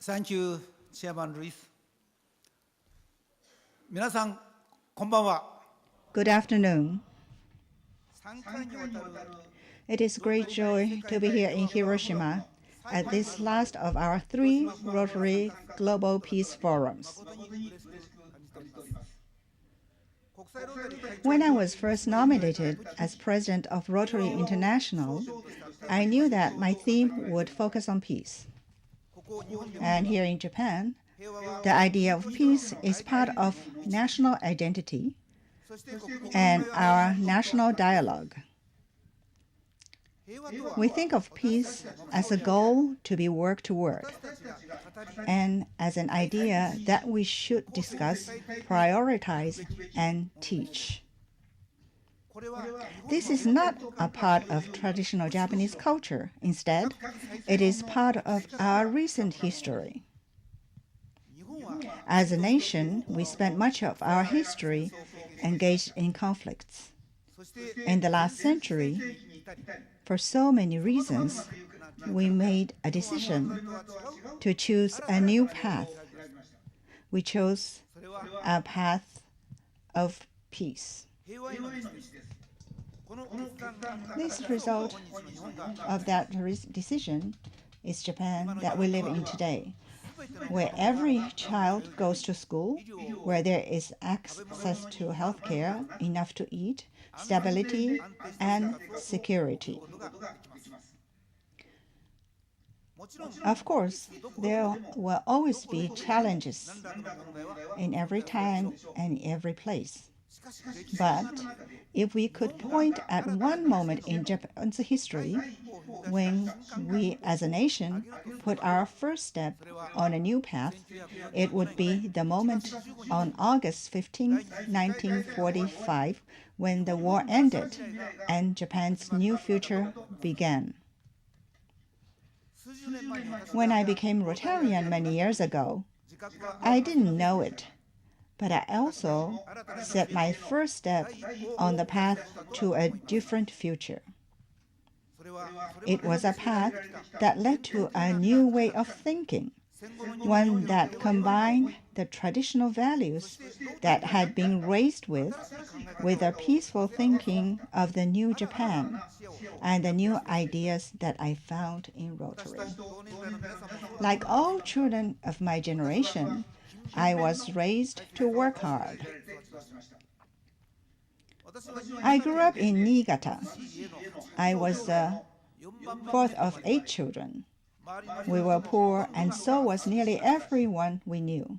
Thank you, Chairman Ruiz. 皆さん、こんばんは。 Good afternoon. 3回にわたる It is great joy to be here in Hiroshima at this last of our 3 Rotary Global Peace Forums. When I was first nominated as president of Rotary International, I knew that my theme would focus on peace. And here in Japan, the idea of peace is part of national identity and our national dialogue. We think of peace as a goal to be worked toward and as an idea that we should discuss, prioritize, and teach. This is not a part of traditional Japanese culture. Instead, it is part of our recent history. As a nation, we spent much of our history engaged in conflicts. In the last century, for so many reasons, we made a decision to choose a new path. We chose a path of peace. This result of that decision is Japan that we live in today, where every child goes to school, where there is access to health care, enough to eat, stability, and security. Of course, there will always be challenges in every time and every place. But if we could point at one moment in Japan's history when we as a nation put our first step on a new path, it would be the moment on August 15, 1945, when the war ended and Japan's new future began. When I became Rotarian many years ago, I didn't know it, but I also set my first step on the path to a different future. It was a path that led to a new way of thinking, one that combined the traditional values that had been raised with the peaceful thinking of the new Japan and the new ideas that I found in Rotary. Like all children of my generation, I was raised to work hard. I grew up in Niigata. I was the 4th of 8 children. We were poor, and so was nearly everyone we knew.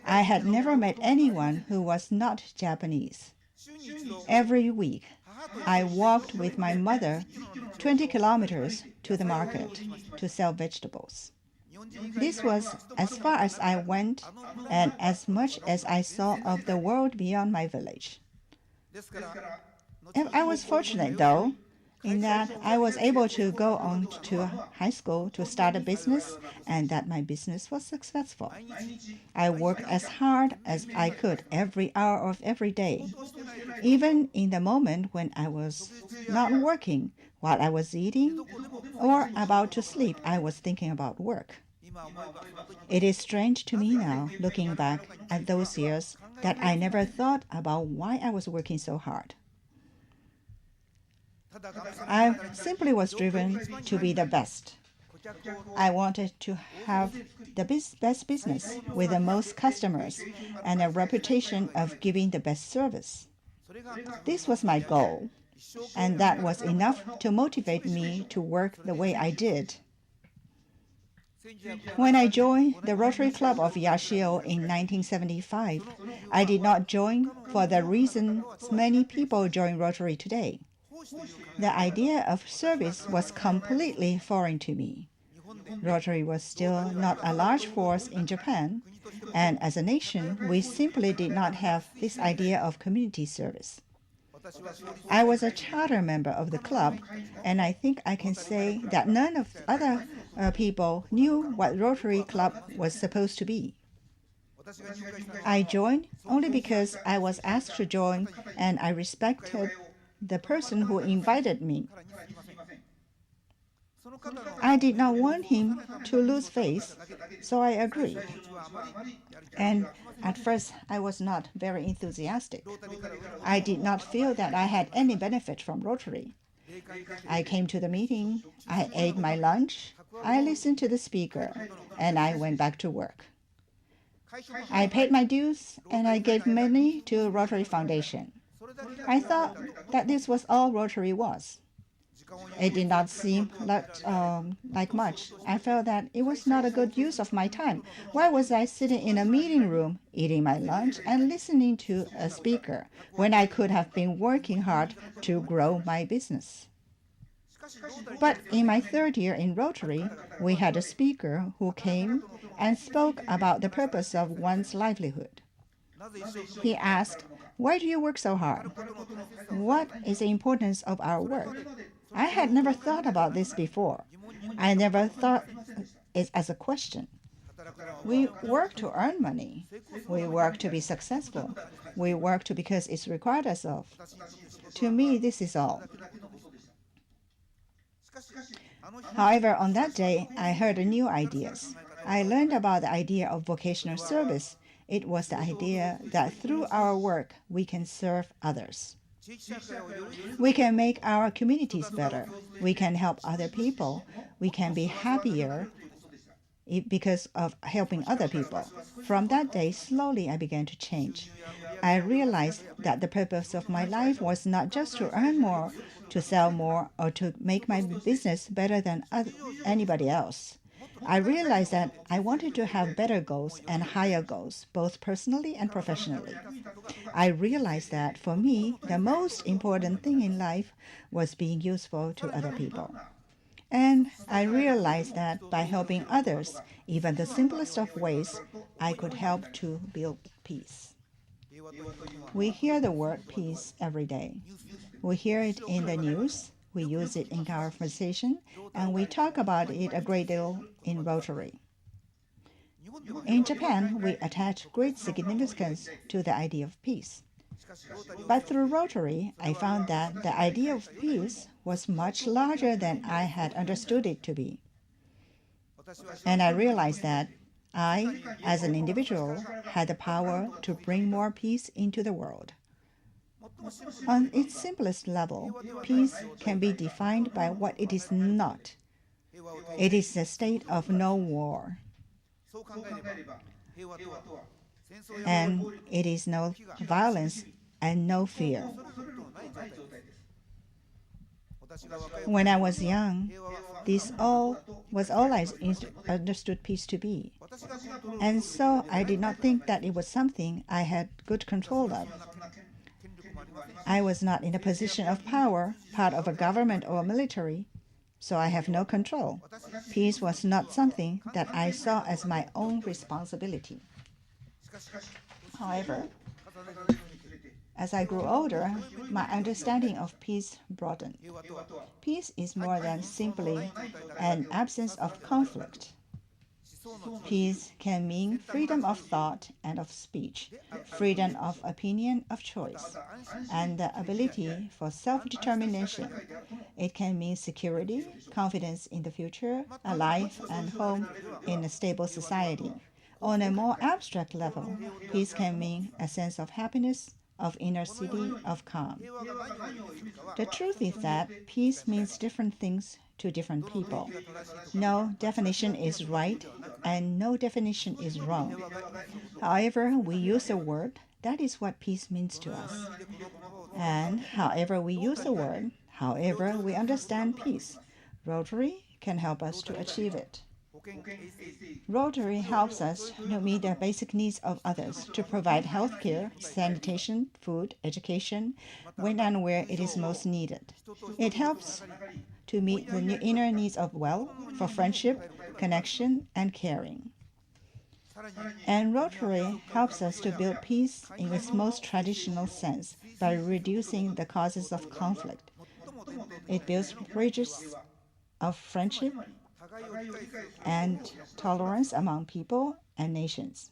I had never met anyone who was not Japanese. Every week, I walked with my mother 20 kilometers to the market to sell vegetables. This was as far as I went and as much as I saw of the world beyond my village. I was fortunate, though, in that I was able to go on to high school to start a business and that my business was successful. I worked as hard as I could every hour of every day. Even in the moment when I was not working, while I was eating or about to sleep, I was thinking about work. It is strange to me now, looking back at those years, that I never thought about why I was working so hard. I simply was driven to be the best. I wanted to have the best business with the most customers and a reputation of giving the best service. This was my goal, and that was enough to motivate me to work the way I did. When I joined the Rotary Club of Yashio in 1975, I did not join for the reasons many people join Rotary today. The idea of service was completely foreign to me. Rotary was still not a large force in Japan, and as a nation, we simply did not have this idea of community service. I was a charter member of the club, and I think I can say that none of the other people knew what Rotary Club was supposed to be. I joined only because I was asked to join and I respected the person who invited me. I did not want him to lose face, so I agreed. And at first, I was not very enthusiastic. I did not feel that I had any benefit from Rotary. I came to the meeting, I ate my lunch, I listened to the speaker, and I went back to work. I paid my dues and I gave money to Rotary Foundation. I thought that this was all Rotary was. It did not seem like much. I felt that it was not a good use of my time. Why was I sitting in a meeting room, eating my lunch, and listening to a speaker when I could have been working hard to grow my business? But in my third year in Rotary, we had a speaker who came and spoke about the purpose of one's livelihood. He asked, "Why do you work so hard? What is the importance of our work?" I had never thought about this before. I never thought it as a question. We work to earn money. We work to be successful. We work to because it's required us of. To me, this is all. However, on that day, I heard new ideas. I learned about the idea of vocational service. It was the idea that through our work, we can serve others. We can make our communities better. We can help other people. We can be happier because of helping other people. From that day, slowly I began to change. I realized that the purpose of my life was not just to earn more, to sell more, or to make my business better than anybody else. I realized that I wanted to have better goals and higher goals, both personally and professionally. I realized that for me, the most important thing in life was being useful to other people. And I realized that by helping others, even the simplest of ways, I could help to build peace. We hear the word peace every day. We hear it in the news, we use it in conversation, and we talk about it a great deal in Rotary. In Japan, we attach great significance to the idea of peace. But through Rotary, I found that the idea of peace was much larger than I had understood it to be. And I realized that I, as an individual, had the power to bring more peace into the world. On its simplest level, peace can be defined by what it is not. It is a state of no war. And it is no violence and no fear. When I was young, this was all I understood peace to be. And so I did not think that it was something I had good control of. I was not in a position of power, part of a government or military, so I have no control. Peace was not something that I saw as my own responsibility. However, as I grew older, my understanding of peace broadened. Peace is more than simply an absence of conflict. Peace can mean freedom of thought and of speech, freedom of opinion, of choice, and the ability for self-determination. It can mean security, confidence in the future, a life and home in a stable society. On a more abstract level, peace can mean a sense of happiness, of inner city, of calm. The truth is that peace means different things to different people. No definition is right and no definition is wrong. However we use a word, that is what peace means to us. And however we use a word, however we understand peace, Rotary can help us to achieve it. Rotary helps us to meet the basic needs of others, to provide health care, sanitation, food, education, when and where it is most needed. It helps to meet the inner needs of wealth, for friendship, connection, and caring. And Rotary helps us to build peace in its most traditional sense by reducing the causes of conflict. It builds bridges of friendship and tolerance among people and nations.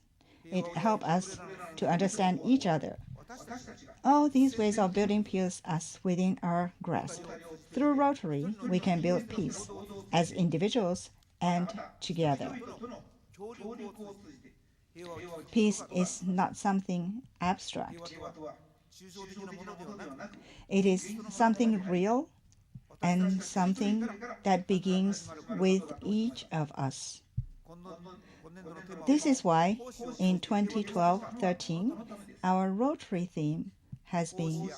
It helps us to understand each other. All these ways of building peace are within our grasp. Through Rotary, we can build peace as individuals and together. Peace is not something abstract. It is something real and something that begins with each of us. This is why in 2012-13, our Rotary theme has been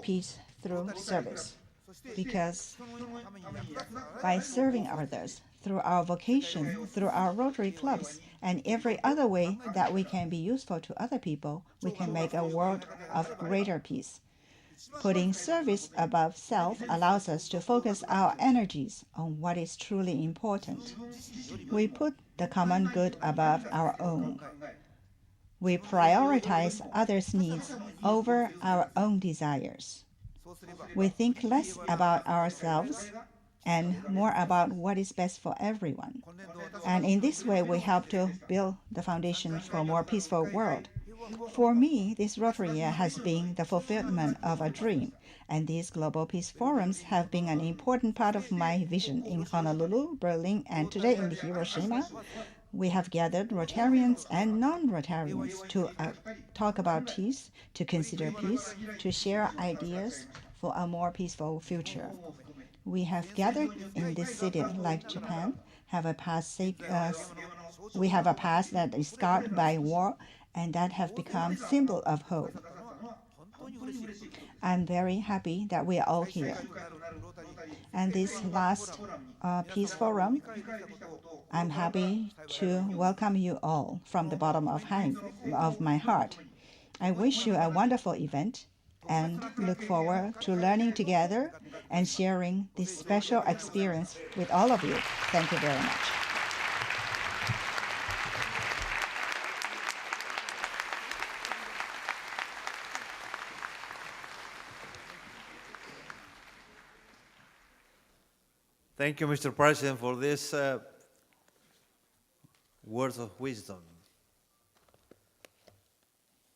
Peace Through Service, because by serving others through our vocation, through our Rotary clubs, and every other way that we can be useful to other people, we can make a world of greater peace. Putting service above self allows us to focus our energies on what is truly important. We put the common good above our own. We prioritize others' needs over our own desires. We think less about ourselves and more about what is best for everyone. And in this way, we help to build the foundation for a more peaceful world. For me, this Rotary year has been the fulfillment of a dream, and these Global Peace Forums have been an important part of my vision in Honolulu, Berlin, and today in Hiroshima. We have gathered Rotarians and non-Rotarians to talk about peace, to consider peace, to share ideas for a more peaceful future. We have gathered in this city like Japan, we have a past that is scarred by war and that have become symbol of hope. I'm very happy that we are all here. And this last Peace Forum, I'm happy to welcome you all from the bottom of my heart. I wish you a wonderful event and look forward to learning together and sharing this special experience with all of you. Thank you very much. Thank you, Mr. President, for this words of wisdom.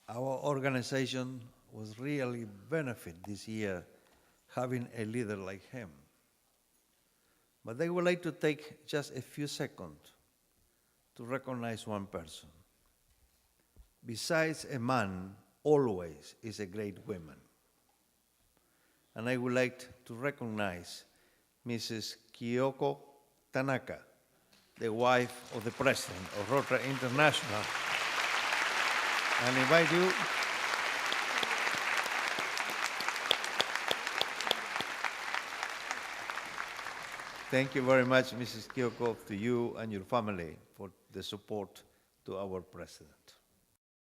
Our organization was really benefit this year having a leader like him. But I would like to take just a few seconds to recognize one person. Besides a man, always is a great woman. And I would like to recognize Mrs. Kyoko Tanaka, the wife of the president of Rotary International. And invite you Thank you very much, Mrs. Kyoko, to you and your family for the support to our president.